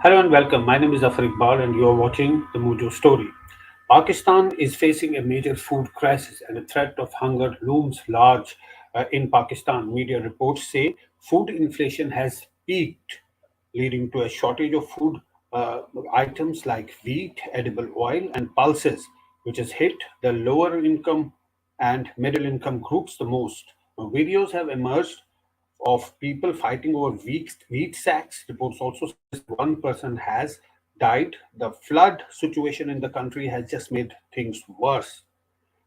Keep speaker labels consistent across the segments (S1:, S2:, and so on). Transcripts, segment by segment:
S1: Hello and welcome. My name is Zafar Iqbal, and you are watching the Mojo Story. Pakistan is facing a major food crisis, and the threat of hunger looms large in Pakistan. Media reports say food inflation has peaked, leading to a shortage of food uh, items like wheat, edible oil, and pulses, which has hit the lower income and middle income groups the most. Videos have emerged of people fighting over wheat sacks. Reports also suggest one person has died. The flood situation in the country has just made things worse.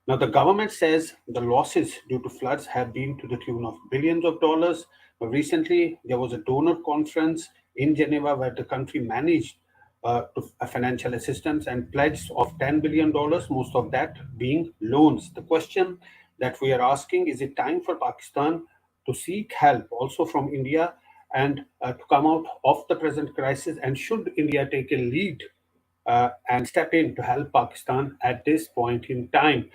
S1: Now, the government says the losses due to floods have been to the tune of billions of dollars. Recently, there was a donor conference in Geneva where the country managed financial assistance and pledged of $10 billion, most of that being loans. The question that we are asking, is it time for Pakistan to seek help also from India and to come out of the present crisis? And should India take a lead and step in to help Pakistan at this point in time?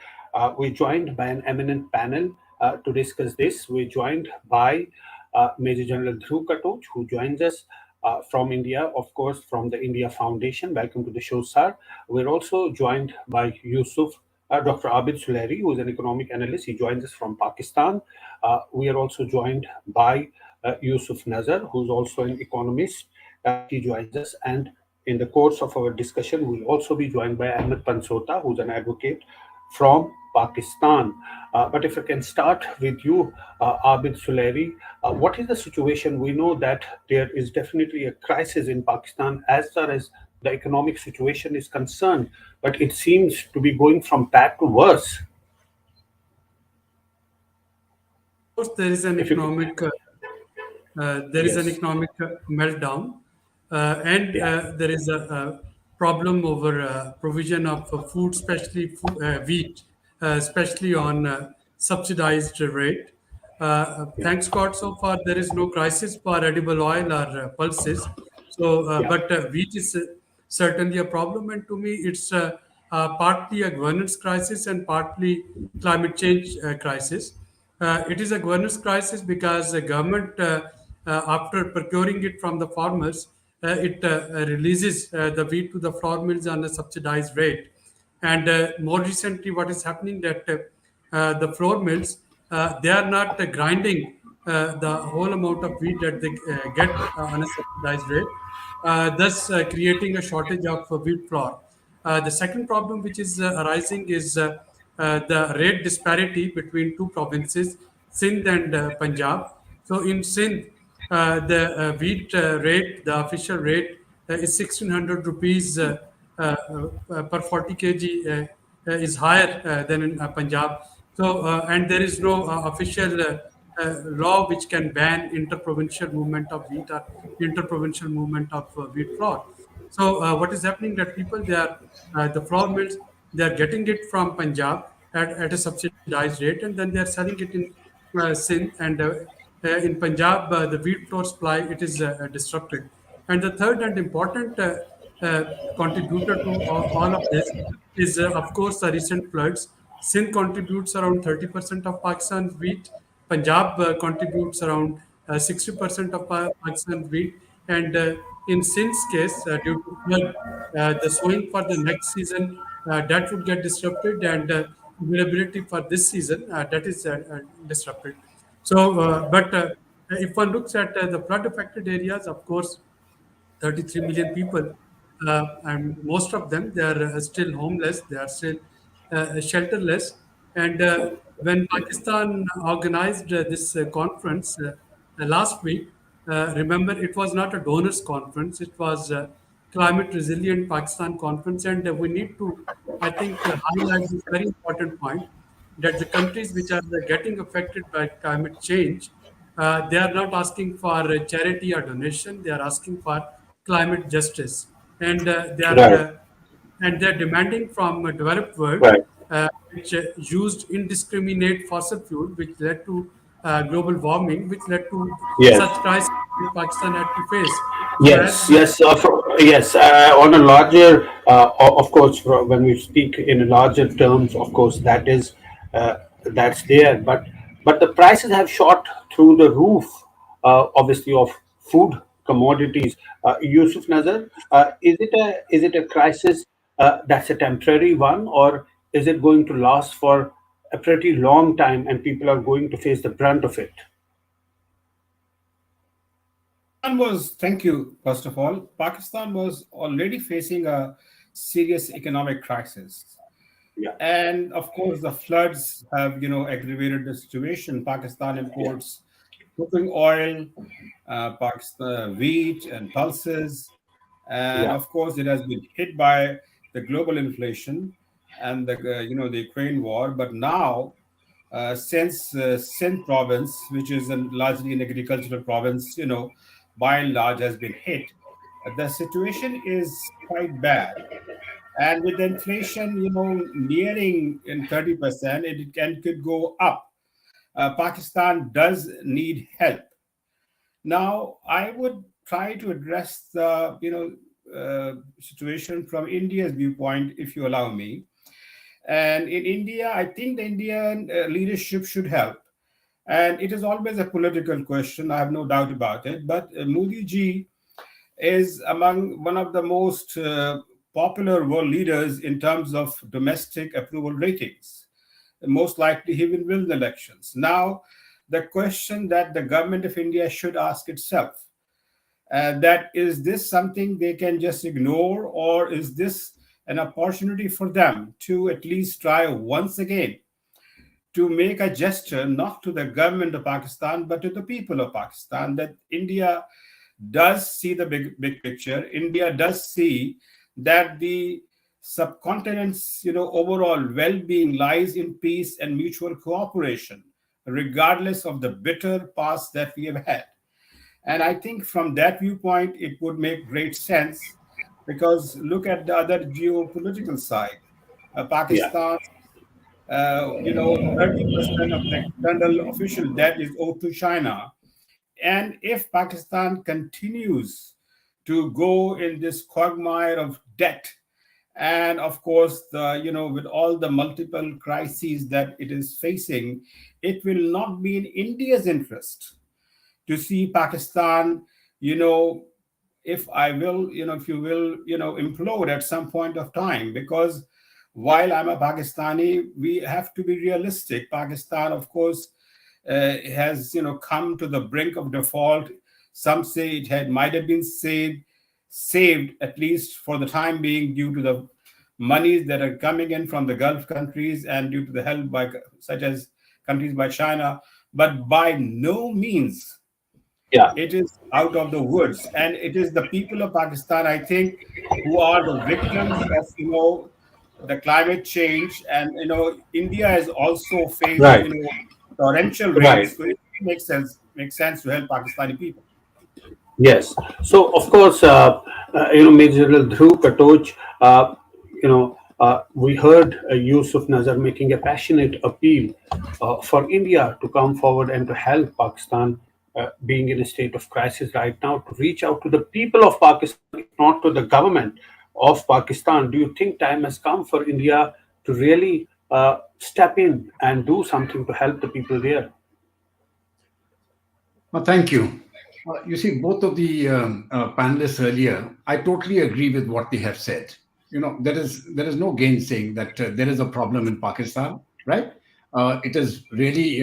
S1: We're joined by an eminent panel to discuss this. We're joined by Major General Dhruv Katoch, who joins us from India, of course, from the India Foundation. Welcome to the show, sir. We're also joined by Dr. Abid Suleri, who is an economic analyst. He joins us from Pakistan. We are also joined by Yusuf Nazar, who's also an economist. He joins us. And in the course of our discussion, we'll also be joined by Ahmed Pansota, who's an advocate from Pakistan. But if I can start with you, Abid Suleri, what is the situation? We know that there is definitely a crisis in Pakistan as far as the economic situation is concerned, but it seems to be going from bad to worse.
S2: Course, there is an
S1: If you,
S2: economic
S1: yes,
S2: meltdown, and
S1: yeah,
S2: there is a problem over provision of food, especially wheat, especially on subsidized rate.
S1: yeah,
S2: Thanks God, so far there is no crisis for edible oil or pulses. So,
S1: yeah,
S2: but wheat is certainly a problem, and to me, it's partly a governance crisis and partly climate change crisis. It is a governance crisis because the government, after procuring it from the farmers, it releases the wheat to the flour mills on a subsidized rate. And more recently, what is happening that the flour mills, they are not grinding the whole amount of wheat that they get on a subsidized rate, thus creating a shortage of wheat flour. The second problem which is arising is the rate disparity between two provinces, Sindh and Punjab. So in Sindh, the wheat rate, the official rate, is 1600 rupees per 40 kg, is higher than in Punjab. So, and there is no official law which can ban interprovincial movement of wheat or interprovincial movement of wheat flour. So, what is happening that people, they are the flour mills, they are getting it from Punjab at a subsidized rate, and then they are selling it in Sindh, and in Punjab, the wheat flour supply, it is disrupted. And the third and important uh, contributor to all of this is, of course, the recent floods. Sindh contributes around 30% of Pakistan's wheat. Punjab contributes around 60% of Pakistan's wheat. And in Sindh's case, due to flood, the sowing for the next season, that would get disrupted, and availability for this season, that is disrupted. So, but if one looks at the flood affected areas, of course, 33 million people, and most of them, they are still homeless, they are still shelterless. And when Pakistan organized this conference last week, remember, it was not a donors conference, it was climate resilient Pakistan conference. And we need to, I think, highlight this very important point, that the countries which are getting affected by climate change, they are not asking for charity or donation. They are asking for climate justice, and
S1: right,
S2: they are demanding from a developed world,
S1: right,
S2: which used indiscriminate fossil fuel, which led to global warming, which led to
S1: yes.
S2: such crises that Pakistan had to face. So as
S1: Yes,
S2: we
S1: yes, yes. On a larger, of course, when we speak in larger terms, of course, that's there. But the prices have shot through the roof, obviously, of food commodities. Yusuf Nazar, is it a crisis that's a temporary one, or is it going to last for a pretty long time, and people are going to face the brunt of it?
S3: Thank you, first of all. Pakistan was already facing a serious economic crisis.
S1: Yeah,
S3: And of course, the floods have, aggravated the situation. Pakistan
S1: yeah,
S3: imports cooking oil, Pakistan wheat and pulses, and
S1: yeah,
S3: of course, it has been hit by the global inflation and the Ukraine war. But now, since Sindh province, which is largely an agricultural province, by and large has been hit, the situation is quite bad. And with the inflation, nearing in 30%, it can could go up. Pakistan does need help. Now, I would try to address the situation from India's viewpoint, if you allow me. And in India, I think the Indian leadership should help. And it is always a political question, I have no doubt about it. But Modi ji is among one of the most popular world leaders in terms of domestic approval ratings. Most likely, he will win the elections. Now, the question that the government of India should ask itself, that is this something they can just ignore, or is this an opportunity for them to at least try once again to make a gesture not to the government of Pakistan but to the people of Pakistan, that India does see the big picture. India does see that the subcontinent's overall well-being lies in peace and mutual cooperation, regardless of the bitter past that we have had. And I think from that viewpoint, it would make great sense, because look at the other geopolitical side.
S1: yeah,
S3: Pakistan, 30% of the external official debt is owed to China. And if Pakistan continues to go in this quagmire of debt, and of course, with all the multiple crises that it is facing, it will not be in India's interest to see Pakistan, you know, if you will, implode at some point of time. Because while I'm a Pakistani, we have to be realistic. Pakistan, of course, has, come to the brink of default. Some say it might have been saved at least for the time being, due to the monies that are coming in from the Gulf countries and due to the help by such as countries by China. But by no means
S1: yeah.
S3: it is out of the woods, and it is the people of Pakistan, I think, who are the victims of the climate change. And India has also faced
S1: Right,
S3: torrential
S1: right.
S3: rains, so it makes sense to help Pakistani people.
S1: Yes. So, of course, Major General Dhruv Katoj, we heard Yusuf Nazar making a passionate appeal for India to come forward and to help Pakistan, being in a state of crisis right now, to reach out to the people of Pakistan, if not to the government of Pakistan. Do you think time has come for India to really step in and do something to help the people there?
S4: Well, thank you. You see, both of the panelists earlier, I totally agree with what they have said. There is no gainsaying that there is a problem in Pakistan, right? It has really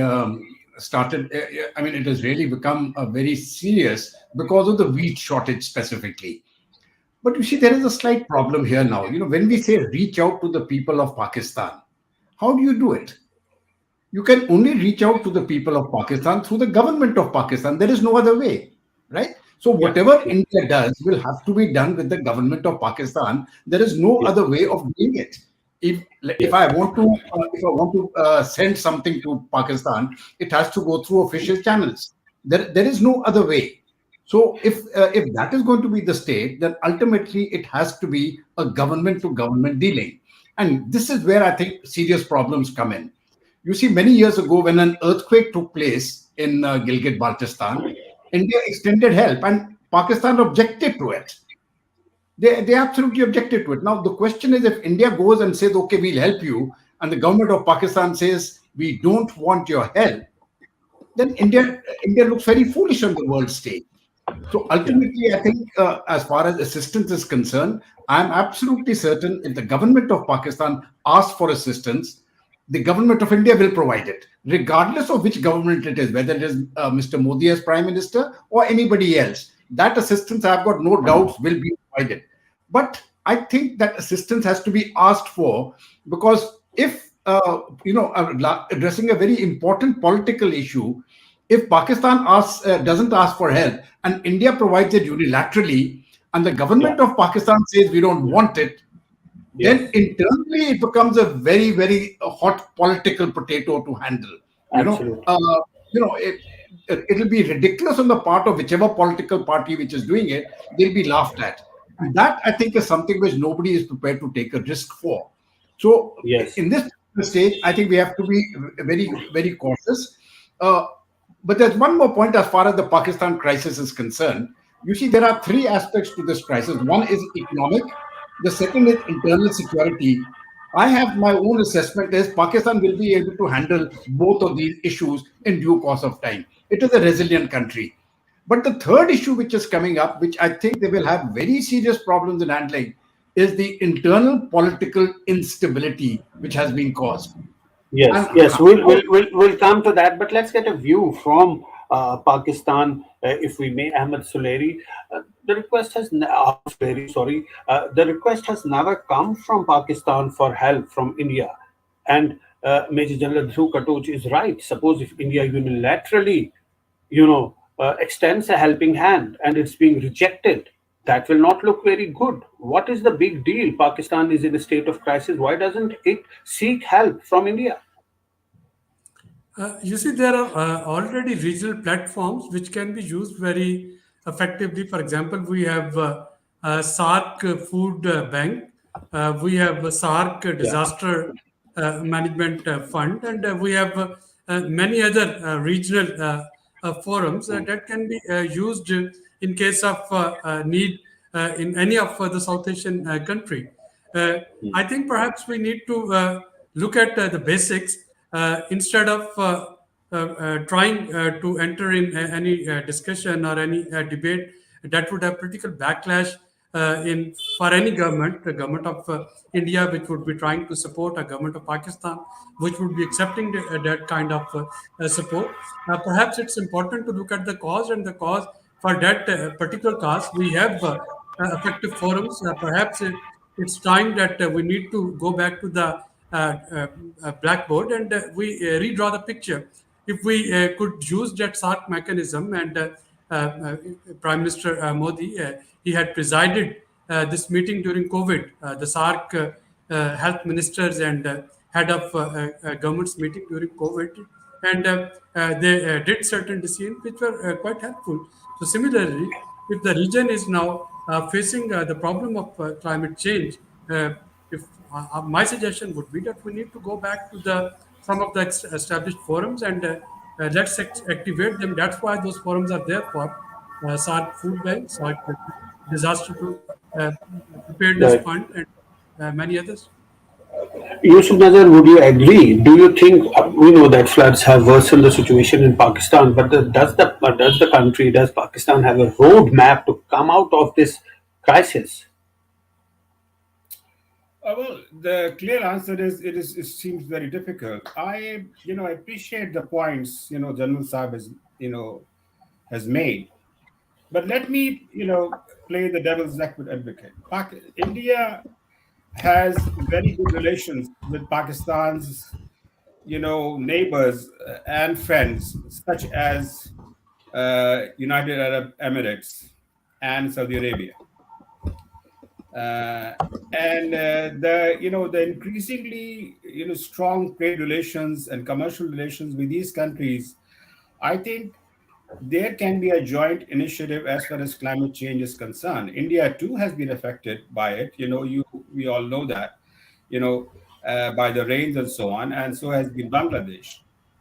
S4: started. I mean, it has really become very serious because of the wheat shortage specifically. But you see, there is a slight problem here now. When we say reach out to the people of Pakistan, how do you do it? You can only reach out to the people of Pakistan through the government of Pakistan. There is no other way, right? So
S1: Yeah,
S4: whatever India does will have to be done with the government of Pakistan. There is no
S1: yeah,
S4: other way of doing it. If if
S1: yes,
S4: I want to send something to Pakistan, it has to go through official channels. There is no other way. So if that is going to be the state, then ultimately it has to be a government to government dealing, and this is where I think serious problems come in. You see, many years ago, when an earthquake took place in Gilgit Baltistan, India extended help and Pakistan objected to it. They absolutely objected to it. Now, the question is, if India goes and says, okay, we'll help you, and the government of Pakistan says, we don't want your help, then India looks very foolish on the world stage. So
S1: Yeah.
S4: ultimately, I think as far as assistance is concerned, I'm absolutely certain if the government of Pakistan asks for assistance, the government of India will provide it, regardless of which government it is, whether it is Mr. Modi as Prime Minister or anybody else. That assistance, I've got no doubts, will be provided. But I think that assistance has to be asked for, because if addressing a very important political issue, if Pakistan doesn't ask for help and India provides it unilaterally, and the
S1: Yeah.
S4: government of Pakistan says we don't want it,
S1: Yes.
S4: then internally it becomes a very, very hot political potato to handle. You know,
S1: Absolutely.
S4: uh, it'll be ridiculous on the part of whichever political party which is doing it. They'll be laughed at. And that, I think, is something which nobody is prepared to take a risk for. So
S1: Yes.
S4: in this stage, I think we have to be very, very cautious. Uh, but there's one more point as far as the Pakistan crisis is concerned. You see, there are three aspects to this crisis. One is economic, the second is internal security. I have my own assessment is Pakistan will be able to handle both of these issues in due course of time. It is a resilient country. But the third issue which is coming up, which I think they will have very serious problems in handling, is the internal political instability which has been caused.
S1: Yes,
S4: And
S1: yes, we'll come to that, but let's get a view from Pakistan, if we may. Ahmed Suleri, the request has never come from Pakistan for help from India, and Major General Dhruv Katuch is right. Suppose if India unilaterally, extends a helping hand and it's being rejected, that will not look very good. What is the big deal? Pakistan is in a state of crisis. Why doesn't it seek help from India?
S2: You see, there are already regional platforms which can be used very effectively. For example, we have SARC Food Bank, we have SARC
S1: Yeah.
S2: Disaster Management Fund, and we have many other regional forums that can be used in case of need in any of the South Asian country. Uh, I think perhaps we need to look at the basics instead of trying to enter in any discussion or any debate that would have political backlash in for any government, the government of India, which would be trying to support a government of Pakistan, which would be accepting that kind of support. Perhaps it's important to look at the cause, and the cause for that particular cause, we have effective forums. Perhaps it's time that we need to go back to the blackboard and we redraw the picture. If we could use that SARC mechanism, and Prime Minister Modi, he had presided this meeting during COVID, the SARC health ministers and head of government's meeting during COVID, and they did certain decisions which were quite helpful. So similarly, if the region is now facing the problem of climate change, if my suggestion would be that we need to go back to the some of the established forums and let's activate them. That's why those forums are there for SARC Food Bank, SARC Disaster uh, Preparedness
S1: Right.
S2: Fund, and many others.
S1: Yusuf Nazar, would you agree? Do you think we know that floods have worsened the situation in Pakistan, but does the country, does Pakistan have a roadmap to come out of this crisis?
S3: Well, the clear answer is it seems very difficult. I appreciate the points General Saab has made, but let me play the devil's advocate. India has very good relations with Pakistan's neighbors and friends such as United Arab Emirates and Saudi Arabia. Uh, and the increasingly strong trade relations and commercial relations with these countries, I think there can be a joint initiative as far as climate change is concerned. India too has been affected by it. We all know that. You know, by the rains and so on, and so has been Bangladesh.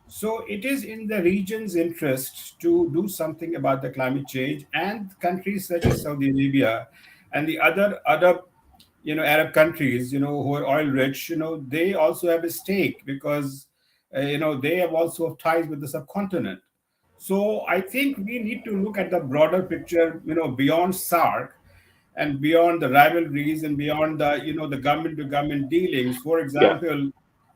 S3: So it is in the region's interest to do something about the climate change, and countries such as Saudi Arabia and the other Arab countries, who are oil rich, they also have a stake because they have also ties with the subcontinent. So I think we need to look at the broader picture, beyond SARC and beyond the rivalries and beyond the, the government to government dealings. For
S1: Yeah.
S3: example,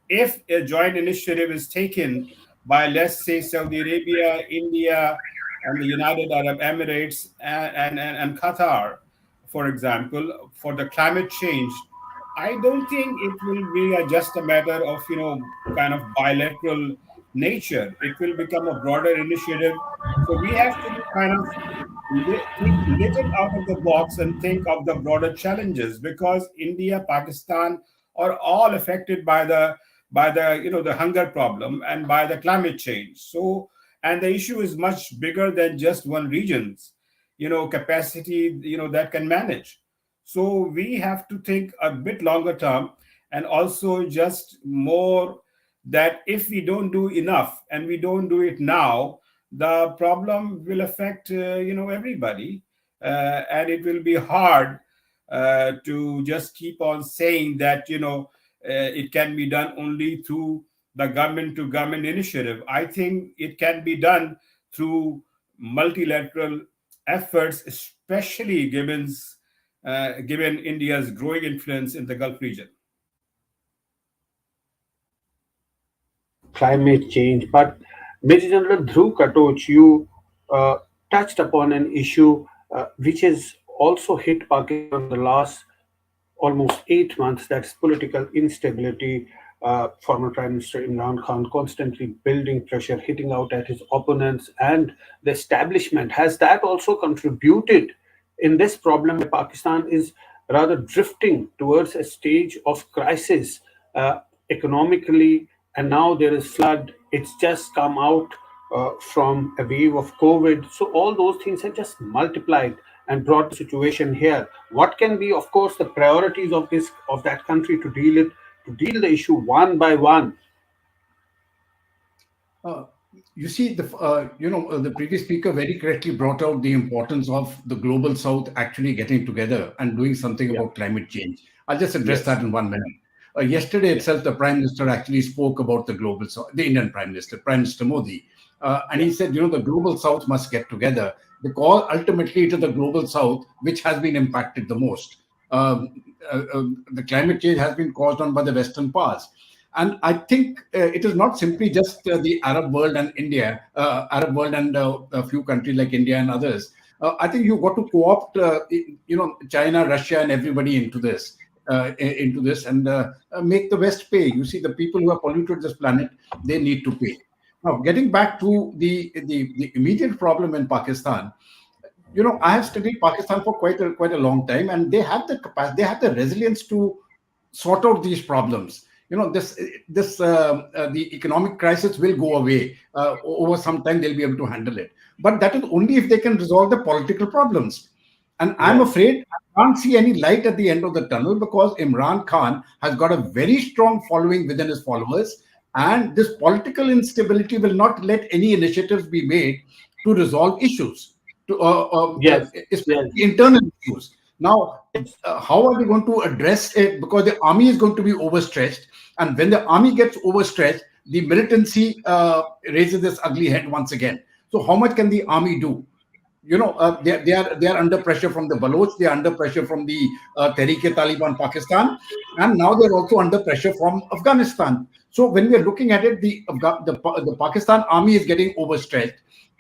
S3: if a joint initiative is taken by, let's say, Saudi Arabia, India, and the United Arab Emirates and Qatar, for example, for the climate change, I don't think it will be just a matter of, kind of bilateral nature. It will become a broader initiative. So we have to be kind of think little out of the box and think of the broader challenges, because India, Pakistan are all affected by the the hunger problem and by the climate change. So, and the issue is much bigger than just one region's capacity that can manage. So we have to think a bit longer term, and also just more that if we don't do enough and we don't do it now, the problem will affect everybody, and it will be hard to just keep on saying that it can be done only through the government to government initiative. I think it can be done through multilateral efforts, especially given India's growing influence in the Gulf region.
S1: Climate change. But Major General Dhruv Katoch, you uh, touched upon an issue which has also hit Pakistan in the last almost 8 months. That's political instability. Former Prime Minister Imran Khan constantly building pressure, hitting out at his opponents and the establishment. Has that also contributed in this problem where Pakistan is rather drifting towards a stage of crisis economically? And now there is flood. It's just come out from a wave of COVID. So all those things have just multiplied and brought the situation here. What can be, of course, the priorities of that country to deal the issue one by one?
S4: Uh, you see, the previous speaker very correctly brought out the importance of the global South actually getting together and doing something
S1: Yeah.
S4: about climate change. I'll just address
S1: Yes.
S4: that in 1 minute. Yesterday
S1: Yes.
S4: itself, the Prime Minister actually spoke about the global South, the Indian Prime Minister, Prime Minister Modi, and
S1: Yeah.
S4: he said, the global South must get together because ultimately it is the global South which has been impacted the most. The climate change has been caused on by the Western powers. And I think it is not simply just the Arab world and India, Arab world and a few countries like India and others. I think you got to co-opt, China, Russia, and everybody into this, and make the West pay. You see, the people who have polluted this planet, they need to pay. Now, getting back to the immediate problem in Pakistan, I have studied Pakistan for quite a long time, and they have the capacity, they have the resilience to sort out these problems. The economic crisis will go away over some time. They'll be able to handle it, but that is only if they can resolve the political problems. And I'm
S1: Yes.
S4: afraid I can't see any light at the end of the tunnel because Imran Khan has got a very strong following within his followers, and this political instability will not let any initiatives be made to resolve issues,
S1: Yes.
S4: especially
S1: Yes.
S4: internal issues. Now,
S1: Yes.
S4: how are they going to address it? Because the army is going to be overstretched, and when the army gets overstretched, the militancy raises this ugly head once again. So, how much can the army do? They are under pressure from the Baloch, they are under pressure from the Tehreek-e-Taliban Pakistan, and now they're also under pressure from Afghanistan. So when we're looking at it, the Pakistan army is getting overstretched,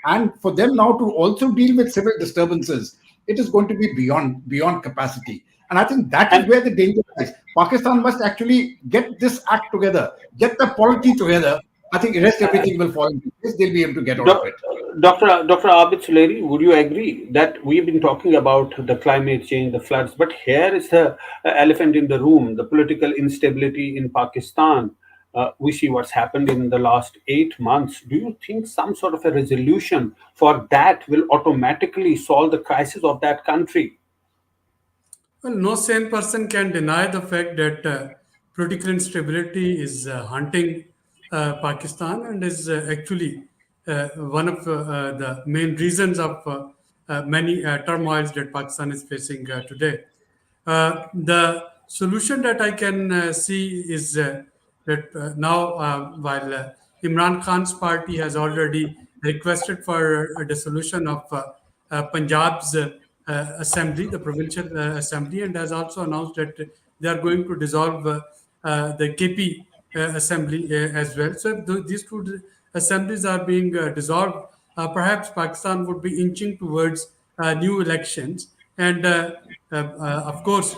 S4: and for them now to also deal with civil disturbances, it is going to be beyond capacity. And I think that is
S1: And
S4: where the danger lies. Pakistan must actually get this act together, get the polity together. I think the rest everything will fall into place. They'll be able to get out of
S1: Doc-
S4: it.
S1: Dr. Abid Suleri, would you agree that we've been talking about the climate change, the floods, but here is the elephant in the room, the political instability in Pakistan. We see what's happened in the last 8 months. Do you think some sort of a resolution for that will automatically solve the crisis of that country?
S2: Well, no sane person can deny the fact that political instability is haunting Pakistan and is actually one of the main reasons of many turmoils that Pakistan is facing today. The solution that I can see is that now, while Imran Khan's party has already requested for a dissolution of Punjab's assembly, the provincial assembly, and has also announced that they are going to dissolve the KP assembly as well. So if these two assemblies are being dissolved, perhaps Pakistan would be inching towards new elections. And of course,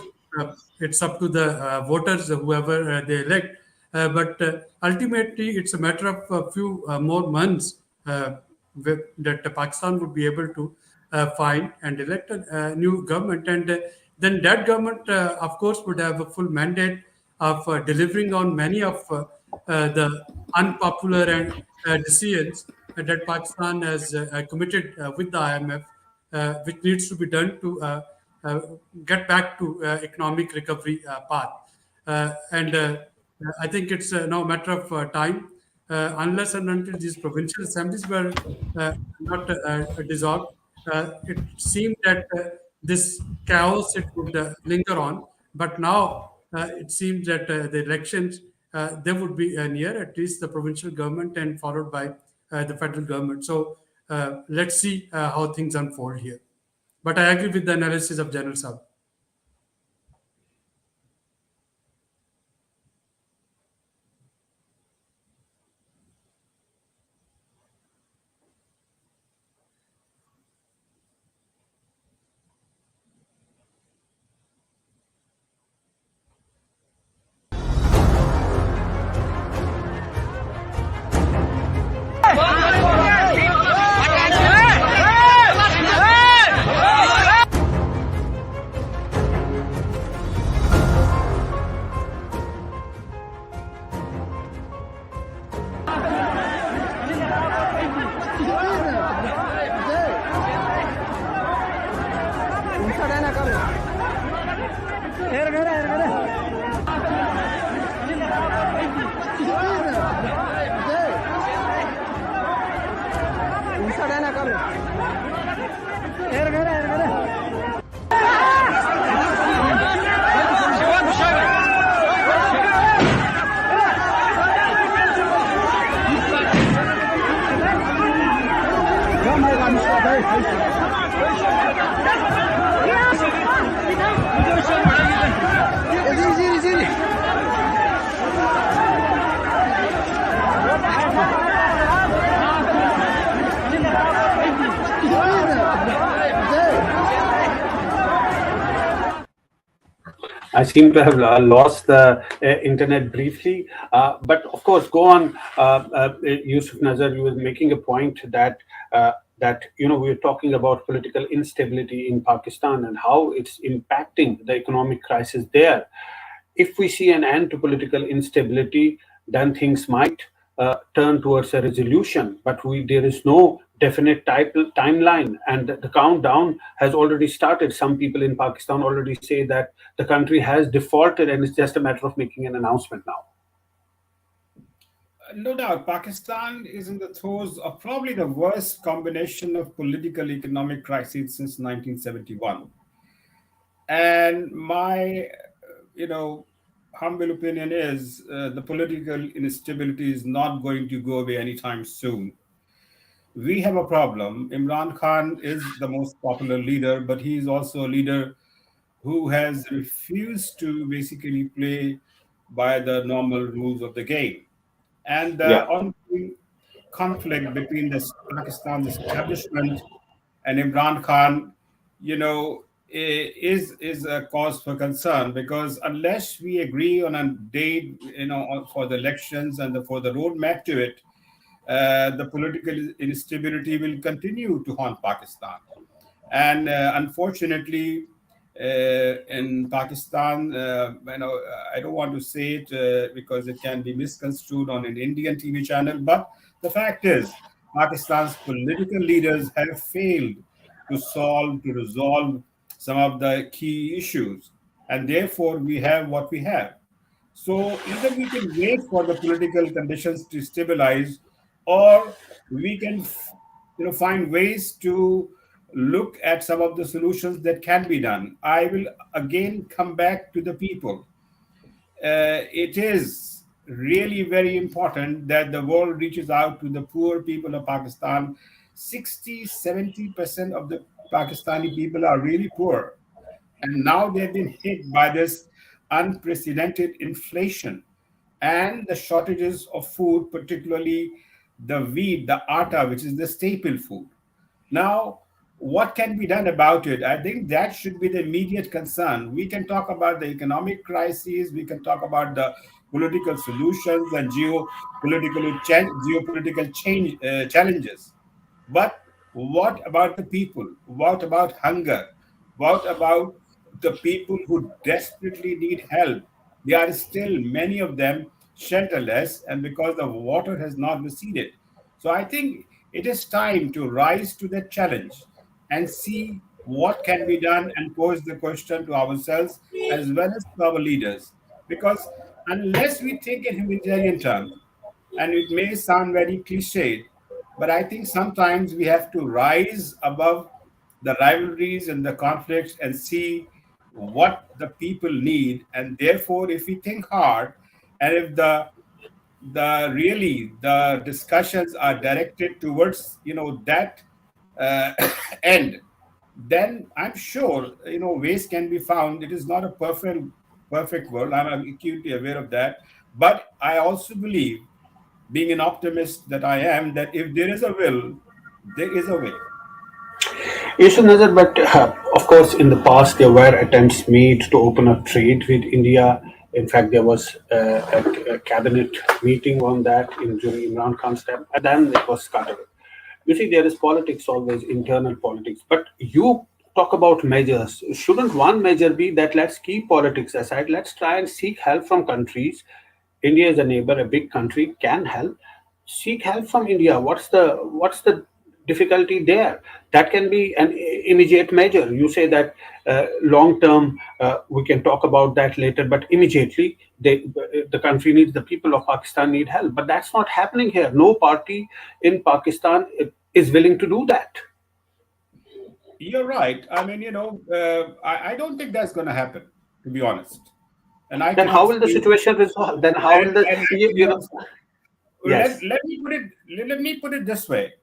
S2: it's up to the voters, whoever they elect. But ultimately, it's a matter of a few more months that Pakistan would be able to find and elect a new government. And then that government, of course, would have a full mandate of delivering on many of the unpopular and decisions that Pakistan has committed with the IMF, which needs to be done to uh, get back to economic recovery path. And I think it's now a matter of time, unless and until these provincial assemblies were not dissolved. It seemed that this chaos it would linger on, but now it seems that the elections they would be near, at least the provincial government, and followed by the federal government. So let's see how things unfold here. But I agree with the analysis of General Saab.
S1: I seem to have lost the internet briefly, but of course, go on. Yusuf Nazar, you were making a point that we are talking about political instability in Pakistan and how it's impacting the economic crisis there. If we see an end to political instability, then things might turn towards a resolution. But there is no definite timeline, and the countdown has already started. Some people in Pakistan already say that the country has defaulted, and it's just a matter of making an announcement now.
S3: No doubt, Pakistan is in the throes of probably the worst combination of political economic crisis since 1971. And my, humble opinion is the political instability is not going to go away anytime soon. We have a problem. Imran Khan is the most popular leader, but he is also a leader who has refused to basically play by the normal rules of the game. And the
S1: Yeah.
S3: ongoing conflict between the Pakistan's establishment and Imran Khan, is a cause for concern, because unless we agree on a date, for the elections and for the roadmap to it, the political instability will continue to haunt Pakistan. And unfortunately, in Pakistan, I don't want to say it because it can be misconstrued on an Indian TV channel, but the fact is, Pakistan's political leaders have failed to resolve some of the key issues, and therefore we have what we have. So either we can wait for the political conditions to stabilize, or we can, find ways to look at some of the solutions that can be done. I will again come back to the people. It is really very important that the world reaches out to the poor people of Pakistan. 60-70% of the Pakistani people are really poor. And now they've been hit by this unprecedented inflation and the shortages of food, particularly the wheat, the atta, which is the staple food. Now, what can be done about it? I think that should be the immediate concern. We can talk about the economic crises, we can talk about the political solutions and geopolitical challenges. But what about the people? What about hunger? What about the people who desperately need help? There are still many of them shelterless, and because the water has not receded. So I think it is time to rise to that challenge and see what can be done and pose the question to ourselves as well as to our leaders. Because unless we think in humanitarian terms, and it may sound very cliched, but I think sometimes we have to rise above the rivalries and the conflicts and see what the people need. And therefore, if we think hard, and if the discussions are directed towards that uh, end, then I'm sure ways can be found. It is not a perfect world. I'm acutely aware of that, but I also believe, being an optimist that I am, that if there is a will, there is a way.
S1: Yes, Nazar, but of course, in the past, there were attempts made to open up trade with India. In fact, there was a cabinet meeting on that during Imran Khan's time, and then it was cut away. You see, there is politics always, internal politics. But you talk about measures. Shouldn't one measure be that let's keep politics aside, let's try and seek help from countries. India is a neighbor, a big country can help. Seek help from India. What's the difficulty there? That can be an immediate measure. You say that long term, we can talk about that later, but immediately the country needs, the people of Pakistan need help. But that's not happening here. No party in Pakistan is willing to do that.
S3: You're right. I mean, I don't think that's going to happen, to be honest. And I
S1: Then how
S3: cannot
S1: will the
S3: see.
S1: situation resolve? Then how will the
S3: And
S1: you know? Yes,
S3: let me put it this way.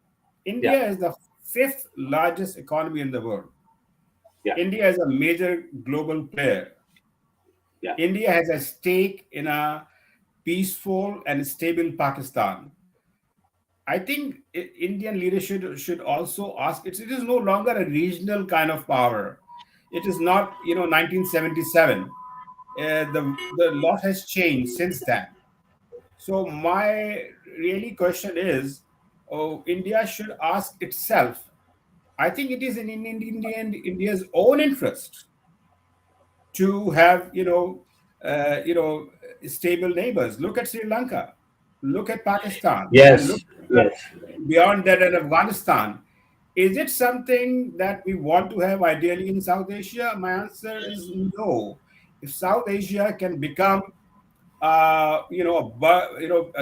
S1: yeah,
S3: India is the fifth largest economy in the world.
S1: yeah,
S3: India is a major global player.
S1: yeah.
S3: India has a stake in a peaceful and stable Pakistan. I think Indian leadership should also ask. It is no longer a regional kind of power. It is not 1977. The lot has changed since then. So my really question is, oh, India should ask itself. I think it is in India's own interest to have stable neighbors. Look at Sri Lanka, look at Pakistan, and look
S1: Yes,
S3: at
S1: yes.
S3: beyond that at Afghanistan. Is it something that we want to have ideally in South Asia? My answer is no. If South Asia can become a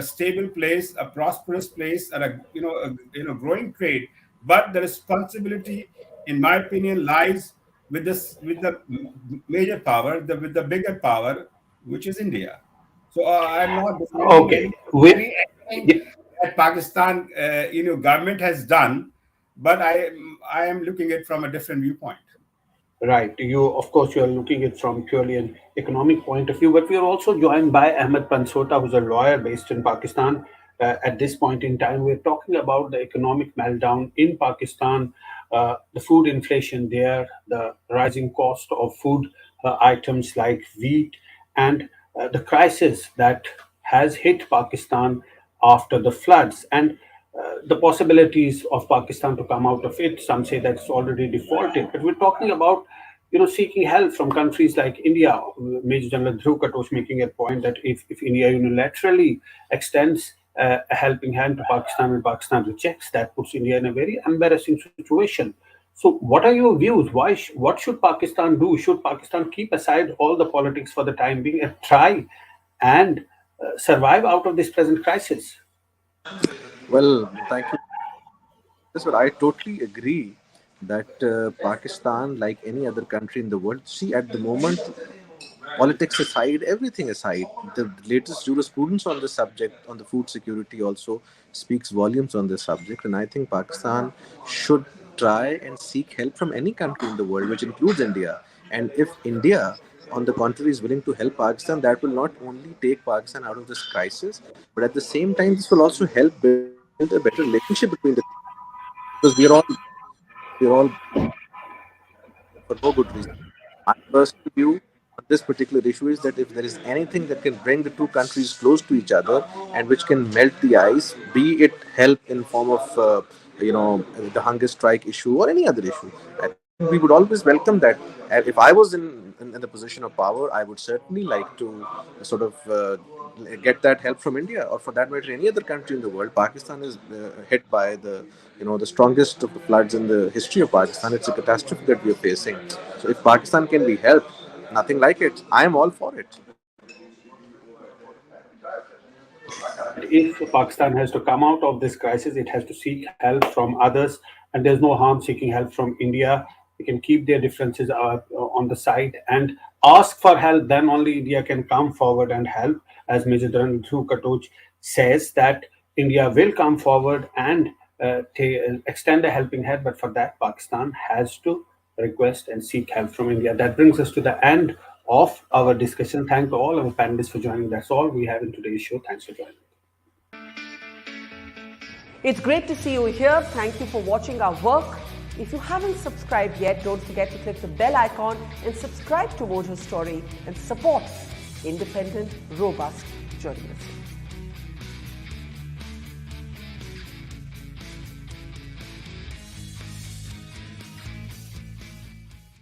S3: stable place, a prosperous place, and a growing trade. But the responsibility, in my opinion, lies with the major power, with the bigger power, which is India. So I'm not defending
S1: Okay.
S3: anything that Pakistan, government has done, but I am looking at it from a different viewpoint.
S1: Right. Of course, you are looking at from purely an economic point of view, but we are also joined by Ahmed Pansota, who's a lawyer based in Pakistan. At this point in time, we're talking about the economic meltdown in Pakistan, the food inflation there, the rising cost of food items like wheat, and the crisis that has hit Pakistan after the floods. And the possibilities of Pakistan to come out of it. Some say that it's already defaulted, but we're talking about seeking help from countries like India. Major General Dhruv Katoch making a point that if India unilaterally extends a helping hand to Pakistan and Pakistan rejects, that puts India in a very embarrassing situation. So, what are your views? What should Pakistan do? Should Pakistan keep aside all the politics for the time being and try and survive out of this present crisis?
S5: Well, thank you. Yes, but I totally agree that Pakistan, like any other country in the world, see at the moment politics aside, everything aside, the latest jurisprudence on this subject, on the food security, also speaks volumes on this subject. And I think Pakistan should try and seek help from any country in the world, which includes India. And if India, on the contrary, is willing to help Pakistan, that will not only take Pakistan out of this crisis, but at the same time, this will also help build a better relationship between the two, because we're all for no good reason. My personal view on this particular issue is that if there is anything that can bring the two countries close to each other and which can melt the ice, be it help in form of the hunger strike issue or any other issue, I think we would always welcome that. And if I was in the position of power, I would certainly like to sort of get that help from India, or for that matter any other country in the world. Pakistan is hit by the strongest of the floods in the history of Pakistan. It's a catastrophe that we are facing. So if Pakistan can be helped, nothing like it. I am all for it.
S1: That if Pakistan has to come out of this crisis, it has to seek help from others, and there's no harm seeking help from India. They can keep their differences on the side and ask for help. Then only India can come forward and help. As Major General Dhruv Katoch says, that India will come forward and extend a helping hand, but for that, Pakistan has to request and seek help from India. That brings us to the end of our discussion. Thank all our panelists for joining. That's all we have in today's show. Thanks for joining.
S6: It's great to see you here. Thank you for watching our work. If you haven't subscribed yet, don't forget to click the bell icon and subscribe to Mojo Story and support independent, robust journalism.